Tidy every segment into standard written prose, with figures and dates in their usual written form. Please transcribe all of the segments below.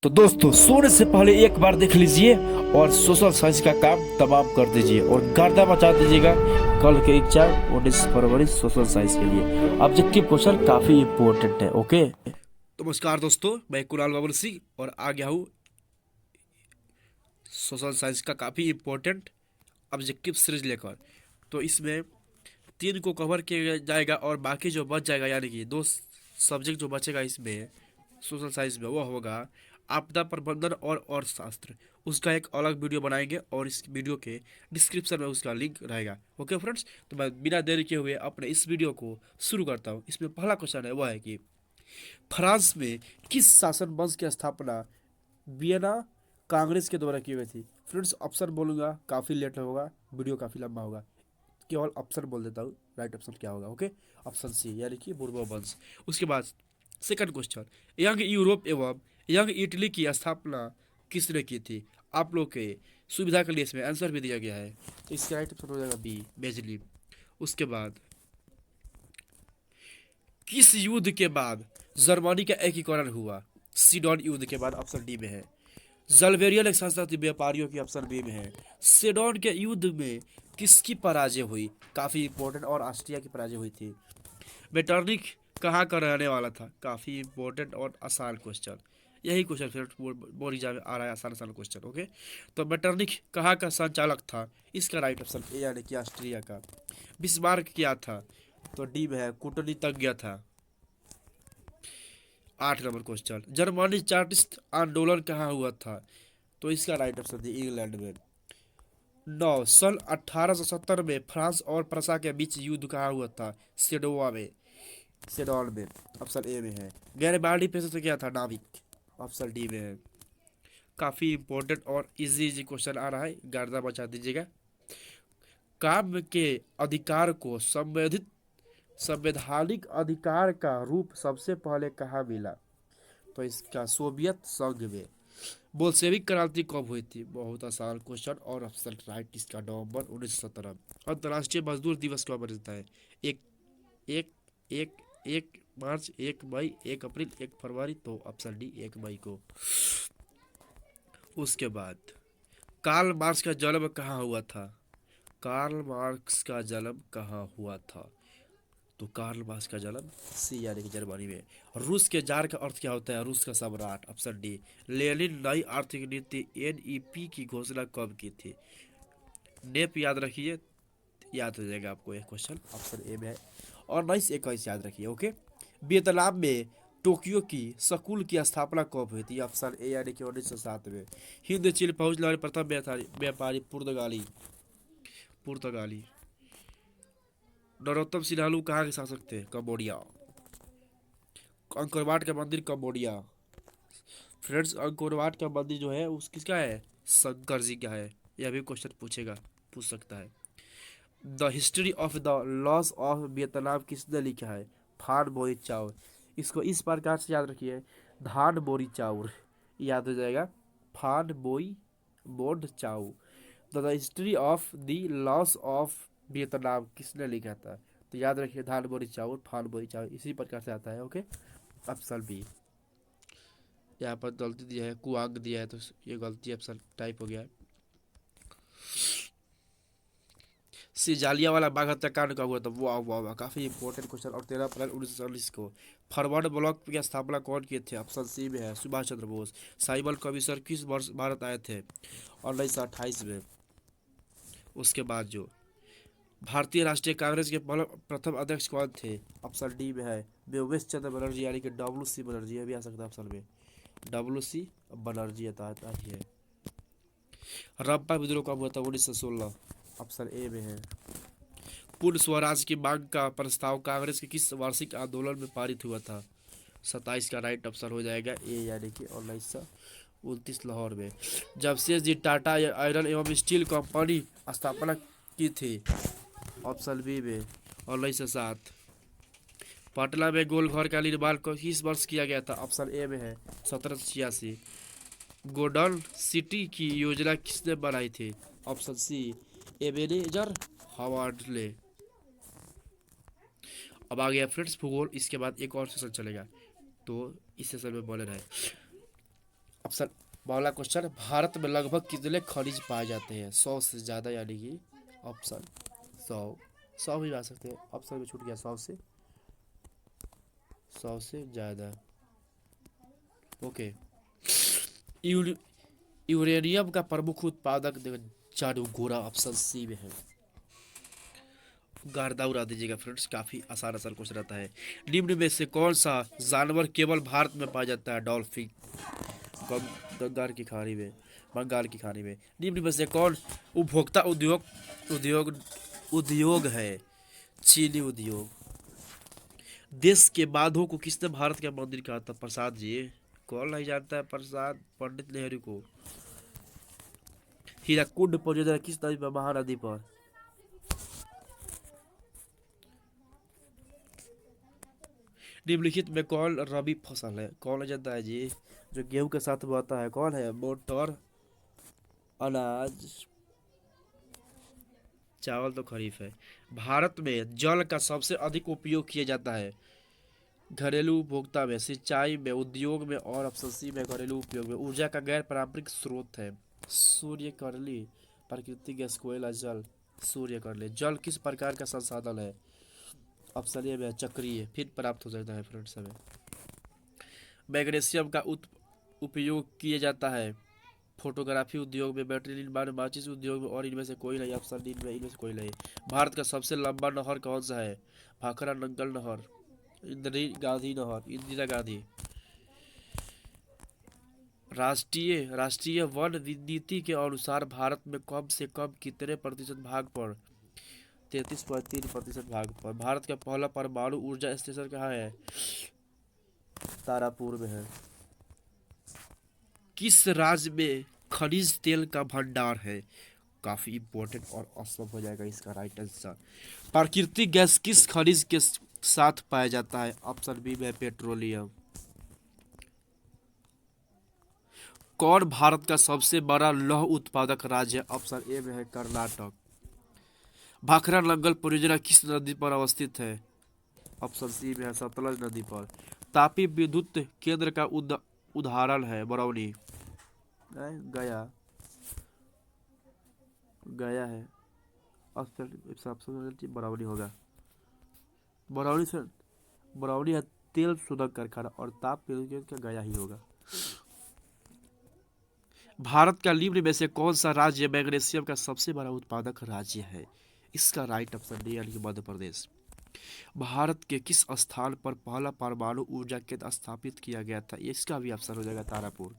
तो दोस्तों सोने से पहले एक बार देख लीजिए और सोशल साइंस का काम तमाम कर दीजिए और गर्दा मचा दीजिएगा कल के एग्जाम 19 फरवरी सोशल साइंस के लिए। ऑब्जेक्टिव क्वेश्चन काफी इंपॉर्टेंट है। ओके, तो नमस्कार दोस्तों, मैं कुणाल बाबुल सिंह और आ गया हूँ सोशल साइंस का काफी इंपॉर्टेंट ऑब्जेक्टिव सीरीज लेकर। तो इसमें 3 को कवर किया जाएगा और बाकी जो बच जाएगा यानी कि 2 सब्जेक्ट जो बचेगा इसमें सोशल साइंस में वो होगा आपदा प्रबंधन और अर्थशास्त्र। उसका एक अलग वीडियो बनाएंगे और इस वीडियो के डिस्क्रिप्शन में उसका लिंक रहेगा। ओके फ्रेंड्स, तो मैं बिना देरी के हुए अपने इस वीडियो को शुरू करता हूँ। इसमें पहला क्वेश्चन है, वह है कि फ्रांस में किस शासन वंश की स्थापना वियना कांग्रेस के द्वारा की गई थी। फ्रेंड्स ऑप्शन बोलूंगा, काफ़ी लेट होगा, वीडियो काफ़ी लंबा होगा, केवल ऑप्शन बोल देता हूँ। राइट ऑप्शन क्या होगा? ओके, ऑप्शन सी यानी कि बुर्बो वंश। उसके बाद सेकंड क्वेश्चन, यंग यूरोप एवं यंग इटली की स्थापना किसने की थी? आप लोग के सुविधा के लिए इसमें आंसर भी दिया गया है, तो इसका राइट ऑप्शन हो जाएगा बी, बेजली। उसके बाद किस युद्ध के बाद जर्मनी का एकीकरण हुआ? सीडॉन युद्ध के बाद, ऑप्शन डी में है। जलवेरियन एक संस्था थी व्यापारियों की, ऑप्शन बी में है। सेडोन के युद्ध में किसकी पराजय हुई? काफी इंपॉर्टेंट, और ऑस्ट्रिया की पराजय हुई थी। मेटरनिक कहाँ का रहने वाला था? काफी इंपॉर्टेंट और आसान क्वेश्चन, यही क्वेश्चन फिर बोर्ड एग्जाम में आ रहा है, आसान आसान क्वेश्चन। ओके, तो मेटरनिक कहाँ का संचालक था? इसका राइट ऑप्शन ए यानी कि ऑस्ट्रिया का। बिस्मार्क क्या था? तो डी में है, कूटनीतिज्ञ था। 8 नंबर क्वेश्चन, जर्मनी चार्टिस्ट आंदोलन कहाँ हुआ था? तो इसका राइट ऑप्शन थी इंग्लैंड में। 9 सन 1870 में फ्रांस और प्रसा के बीच युद्ध कहाँ हुआ था? सेडोवा में, सेडोन में, ऑप्शन ए में है। गैरिबाल्डी पेशे से क्या था? नाविक, ऑप्शन डी में है। काफी इंपॉर्टेंट और इजी इजी क्वेश्चन आ रहा है, गर्दा बचा दीजिएगा। काम के अधिकार को संवैधिक संवैधानिक अधिकार का रूप सबसे पहले कहाँ मिला? तो इसका सोवियत संघ में। बोल्शेविक क्रांति कब हुई थी? बहुत आसान क्वेश्चन और ऑप्शन राइट इसका नवंबर 1917। अंतर्राष्ट्रीय मजदूर दिवस कब मनाता है? एक एक एक 1 मार्च, 1 मई, 1 अप्रैल, 1 फरवरी, तो ऑप्शन डी 1 मई को। उसके बाद कार्ल मार्क्स का जन्म कहाँ हुआ था? कार्ल मार्क्स का जन्म कहाँ हुआ था? तो कार्ल मार्क्स का जन्म सी यानी कि जर्मनी में। रूस के जार का अर्थ क्या होता है? रूस का सम्राट, ऑप्शन डी। लेनिन नई आर्थिक नीति एनईपी की घोषणा कब की थी? नेप याद रखिए, याद हो जाएगा आपको यह क्वेश्चन, ऑप्शन ए में है। और 1921 याद रखिए। ओके, वियतनाम में टोक्यो की स्कूल की स्थापना कब हुई थी? ऑप्शन ए यानी कि 1907 में। हिंद चीन पहुंचने वाले प्रथम व्यापारी पुर्तगाली, पुर्तगाली। नरोत्तम सिन्हालू कहाँ के शासक थे? कंबोडिया। अंकोरवाट का मंदिर कंबोडिया। फ्रेंड्स अंकोरवाट का मंदिर जो है उस किसका है? शंकर जी का है। यह भी क्वेश्चन पूछेगा, पूछ सकता है। The history of the loss of Vietnam किसने लिखा है? फान बोई चाउर। इसको इस प्रकार से याद रखिए, धान बोरी चाउर, याद हो जाएगा। फान बोई बोड Chau. The history of the loss of Vietnam किसने लिखा था? तो याद रखिए, धान बोरी चाउर, फान बोरी चाउर, इसी प्रकार से आता है। Okay, option B. यहाँ पर गलती दिया है, कुआंग दिया है, तो ये गलती ऑप्शन टाइप हो गया है। सी जालियांवाला बाग हत्याकांड का हुआ था? वाह वाह वाह, काफी इंपॉर्टेंट क्वेश्चन। और 13 अप्रैल 1940 को फॉरवर्ड ब्लॉक की स्थापना कौन किए थे? ऑप्शन सी में है, सुभाष चंद्र बोस। साइमन कमीशन किस वर्ष भारत आए थे? 1928 में। उसके बाद जो भारतीय राष्ट्रीय कांग्रेस के प्रथम अध्यक्ष कौन थे? ऑप्शन डी में है, योगेश चंद्र बनर्जी यानी कि WC बनर्जी, ये भी आ सकता है ऑप्शन में, WC बनर्जी आता है। रंपा विद्रोह कब हुआ था? 1916, ऑप्शन ए में है। पूर्ण स्वराज की मांग का प्रस्ताव कांग्रेस के किस वार्षिक आंदोलन में पारित हुआ था? 27 का राइट ऑप्शन हो जाएगा ए यानी कि 1929 लाहौर में। जमशेद जी टाटा आयरन एवं स्टील कंपनी स्थापना की थी? ऑप्शन बी में 1907। पटना में गोलघर का निर्माण किस वर्ष किया गया था? ऑप्शन ए में है 1786। गोल्डन सिटी की योजना किसने बनाई थी? Option C, Ebenezer Howard. अब आ गया फ्रेंड्स भूगोल, इसके बाद एक और सेशन चलेगा, तो इस सेशन में बने रहे। ऑप्शन पहला क्वेश्चन, भारत में लगभग कितने खनिज पाए जाते हैं? 100 से ज़्यादा, यानी कि ऑप्शन 100, 100 भी आ सकते हैं, ऑप्शन में छूट गया, 100 से ज़्यादा। ओके। यूरे- यूरेनियम का प्रमुख उत्पादक जानू गोरा, ऑप्शन सी में है। गार्दा उड़ा दीजिएगा फ्रेंड्स, काफी आसान आसान क्वेश्चन रहता है। निम्न में से कौन सा जानवर केवल भारत में पाया जाता है? डॉल्फिन। गंगार की खाड़ी में, बंगाल की खाड़ी में। निम्न में से कौन उपभोक्ता उद्योग उद्योग है? चीनी उद्योग। देश के बांधों को किसने भारत का मंदिर कहा था? प्रसाद जी। कौन नहीं जानता है प्रसाद पंडित नेहरू को। हीराकुंड परियोजना किस नदी पर? महानदी पर। निम्नलिखित में कौन रबी फसल है? कौन नहीं जानता है जी? जो गेहूं के साथ बोता है, कौन है? मोटर। अनाज। चावल तो खरीफ है। भारत में जल का सबसे अधिक उपयोग किया जाता है घरेलू उपभोक्ता में, सिंचाई में, उद्योग में और अपशिष्ट में। घरेलू उपयोग में ऊर्जा का गैर पारंपरिक स्रोत है। सूर्य करली, प्राकृतिक गैस, कोयला, जल। सूर्य करली। जल किस प्रकार का संसाधन है? ऑप्शन ए में चक्रीय, फिर प्राप्त हो सकता है फ्रेंड्स हमें। मैग्नीशियम का उपयोग किया जाता है फोटोग्राफी उद्योग में, बैटरी निर्माण में, माचिस उद्योग में और इनमें से कोई नहीं। ऑप्शन डी में इनमें से कोई नहीं। भारत का सबसे लंबा नहर कौन सा है? भाखरा नंगल नहर, इंदिरा गांधी। राष्ट्रीय वन नीति के अनुसार भारत में कम से कम कितने प्रतिशत भाग पर? 33.3% भाग पर। भारत का पहला परमाणु ऊर्जा स्टेशन कहाँ है? तारापुर में है। किस राज्य में खनिज तेल का भंडार है? काफी इंपॉर्टेंट और असम हो जाएगा इसका राइट आंसर। प्राकृतिक गैस किस खनिज के साथ पाया जाता है? ऑप्शन बी में पेट्रोलियम। कौन भारत का सबसे बड़ा लौह उत्पादक राज्य है? ऑप्शन ए में है कर्नाटक। भाखरा नंगल परियोजना किस नदी पर अवस्थित है? ऑप्शन सी में है सतलज नदी पर। तापी विद्युत केंद्र का उदाहरण है बरौनी। गया, गया है। ऑप्शन बरौनी होगा। बरौनी से, बरौनी है तेल शोधक कारखाना और ताप विद्युत केंद्र का गया ही होगा। भारत का निम्न में से कौन सा राज्य मैग्नीशियम का सबसे बड़ा उत्पादक राज्य है? इसका राइट ऑप्शन डी यानी कि मध्य प्रदेश। भारत के किस स्थान पर पहला परमाणु ऊर्जा केंद्र स्थापित किया गया था? इसका भी ऑप्शन हो जाएगा तारापुर।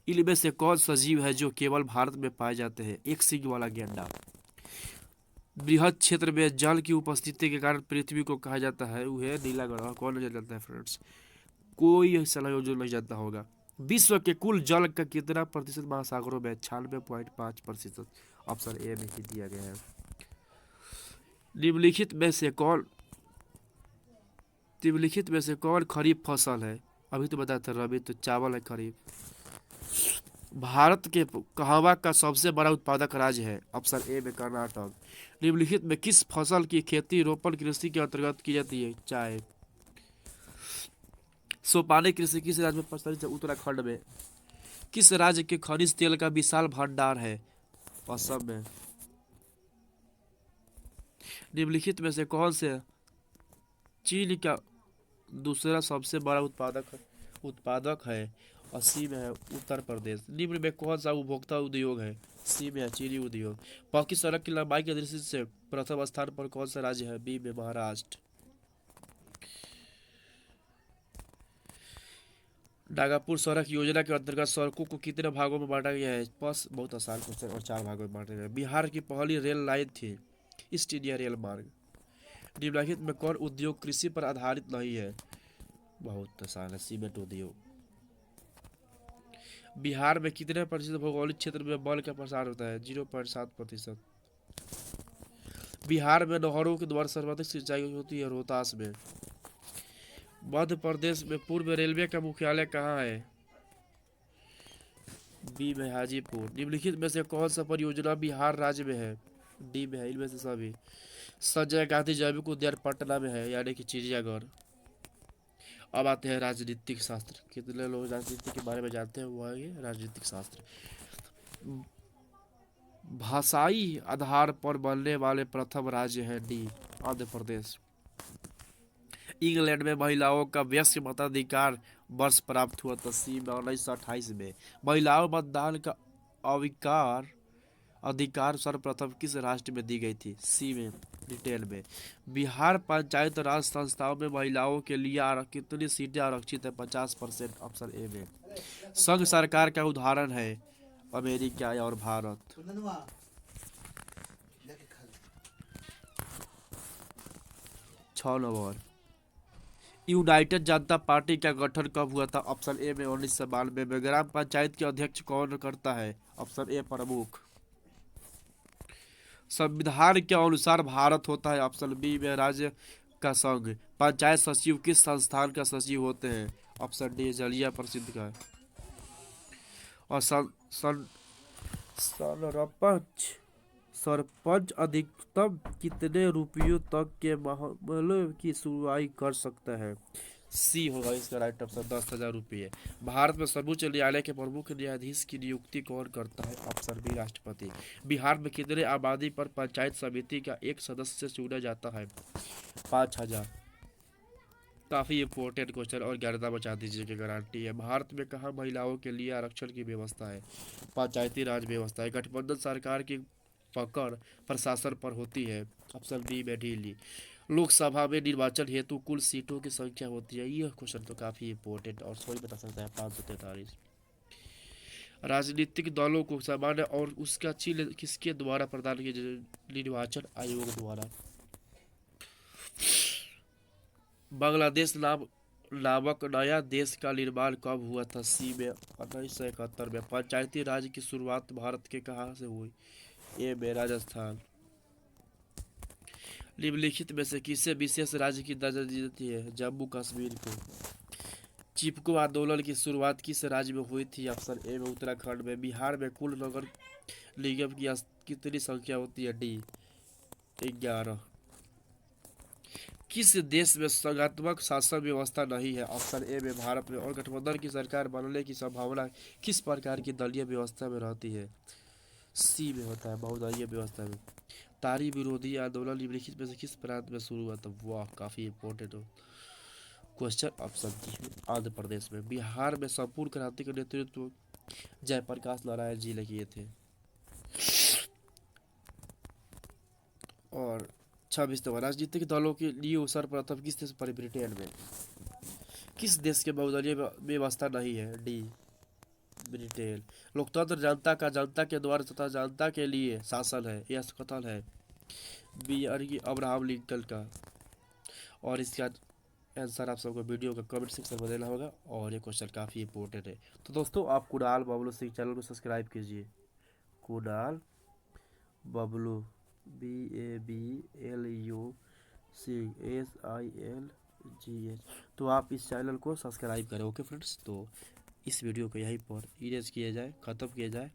इनमें से कौन सा जीव है जो केवल भारत में पाए जाते हैं? एक सींग वाला गेंडा। बृहद क्षेत्र में जल की उपस्थिति के कारण पृथ्वी को कहा जाता है वह नीला ग्रह। कौन नहीं जानता है फ्रेंड्स? कोई ऐसा जो नहीं जानता होगा। विश्व के कुल जल का कितना प्रतिशत महासागरों में? 96.5%। ऑप्शन ए में ही दिया गया है। निम्नलिखित में से कौन निम्नलिखित में से कौन खरीफ फसल है? अभी तो बताया था रबी, तो चावल है खरीफ। भारत के कहवा का सबसे बड़ा उत्पादक राज्य है? ऑप्शन ए में कर्नाटक। निम्नलिखित में किस फसल की खेती रोपण कृषि के अंतर्गत की जाती है? चाय। सोपानी कृषि किस राज्य में प्रचलित है? उत्तराखंड में। किस राज्य के खनिज तेल का विशाल भंडार है? असम में। निम्नलिखित में से कौन से चीन का दूसरा सबसे बड़ा उत्पादक है? और सी में है उत्तर प्रदेश। निम्न में कौन सा उपभोक्ता उद्योग है? सी में है चीनी उद्योग। पक्की सड़क की लंबाई के दृष्टि से प्रथम स्थान पर कौन सा राज्य है? बी में महाराष्ट्र। नागपुर सड़क योजना के अंतर्गत सड़कों को कितने भागों में बांटा गया है? बस बहुत आसान क्वेश्चन, और 4 भागों में बांटा गया है। बिहार की पहली रेल लाइन थी ईस्ट इंडिया रेल मार्ग। निम्नलिखित में कौन उद्योग कृषि पर आधारित नहीं है? बहुत आसान है, सीमेंट उद्योग। बिहार में कितने प्रतिशत भौगोलिक क्षेत्र में वन का प्रसार होता है? 0.7%। बिहार में नहरों के द्वारा सर्वाधिक सिंचाई होती है रोहतास में। मध्य प्रदेश में पूर्व रेलवे का मुख्यालय कहाँ है? बी में हाजीपुर। निम्नलिखित में से कौन सा परियोजना बिहार राज्य में है? डी में है इनमें से सभी। संजय गांधी जैविक उद्यान पटना में है, यानी कि चिड़ियाघर। अब आते हैं राजनीतिक शास्त्र। कितने लोग राजनीति के बारे में जानते हैं, वो है ये राजनीतिक शास्त्र। भाषाई आधार पर बनने वाले प्रथम राज्य है डी, आंध्र प्रदेश। इंग्लैंड में महिलाओं का वयस्क मताधिकार वर्ष प्राप्त हुआ था सी में 1928 में। महिलाओं मतदान का अविकार अधिकार सर्वप्रथम किस राष्ट्र में दी गई थी, सी में ब्रिटेन में। बिहार पंचायत राज संस्थाओं में महिलाओं के लिए कितनी सीटें आरक्षित है, 50%, ऑप्शन ए में। संघ सरकार का उदाहरण है अमेरिका और भारत। 6 नंबर। यूनाइटेड जनता पार्टी का गठन कब हुआ था, ऑप्शन ए में 1992 में। ग्राम पंचायत के अध्यक्ष कौन करता है, ऑप्शन ए प्रमुख। संविधान के अनुसार भारत होता है, ऑप्शन बी में राज्य का संघ। पंचायत सचिव किस संस्थान का सचिव होते हैं, ऑप्शन डी जलिया प्रसिद्ध का। और सरपंच सरपंच अधिकतम कितने रुपयों तक के मामले की सुनवाई कर सकता है, सी होगा इसका राइट ऑप्शन, 10,000 रुपये। भारत में सर्वोच्च न्यायालय के प्रमुख न्यायाधीश की नियुक्ति कौन करता है, ऑप्शन बी राष्ट्रपति। बिहार में कितने आबादी पर पंचायत समिति का एक सदस्य चुना जाता है, 5,000। काफ़ी इंपॉर्टेंट क्वेश्चन और गर्दा बचा दीजिए की गारंटी है। भारत में कहाँ महिलाओं के लिए आरक्षण की व्यवस्था है, पंचायती राज व्यवस्था है। गठबंधन सरकार की पकड़ प्रशासन पर होती है, ऑप्शन बी में ढीली। लोकसभा में निर्वाचन हेतु कुल सीटों की संख्या होती है, यह क्वेश्चन तो काफ़ी इंपॉर्टेंट और सही बता सकता है, 543। राजनीतिक दलों को सामान्य और उसका चिन्ह किसके द्वारा प्रदान किया जाए, निर्वाचन आयोग द्वारा। बांग्लादेश नामक नया देश का निर्माण कब हुआ था, सी में 1971 में। पंचायती राज की शुरुआत भारत के कहाँ से हुई, ए में राजस्थान। निम्नलिखित में से किसे विशेष राज्य की दर्जा दी जाती है, जम्मू कश्मीर को। चिपको आंदोलन की शुरुआत किस राज्य में हुई थी, ऑप्शन ए में उत्तराखंड में। बिहार में कुल नगर निगम की कितनी संख्या होती है, डी 11। किस देश में संघात्मक शासन व्यवस्था नहीं है, ऑप्शन ए में भारत में। और गठबंधन की सरकार बनने की संभावना किस प्रकार की दलीय व्यवस्था में रहती है, सी में होता है बहुदलीय व्यवस्था में। तारी विरोधी आंदोलन निम्नलिखित में से किस प्रांत में शुरू हुआ था, वाह काफी इंपॉर्टेंट हो question, option D Andhra Pradesh में। बिहार में संपूर्ण क्रांति का नेतृत्व जयप्रकाश नारायण जी ने किए थे। और 26 राजनीतिक दलों के लिए सर्वप्रथम किस देश पर, ब्रिटेन में। किस देश के बहुदलीय व्यवस्था नहीं है, डी ब्रिटेन। लोकतंत्र जनता का जनता के द्वारा तथा जनता के लिए शासन है, यह कथन है बी अब्राहम लिंकन का। और इसका आंसर आप सबको वीडियो का कमेंट सेक्शन में देना होगा और ये क्वेश्चन काफ़ी इंपॉर्टेंट है। तो दोस्तों आप कुणाल बबलू सिंह चैनल को सब्सक्राइब कीजिए, कुणाल बबलू BABLU SINGH। तो आप इस चैनल को सब्सक्राइब करें, ओके फ्रेंड्स। तो इस वीडियो को यहीं पर इरेज किया जाए, ख़त्म किया जाए।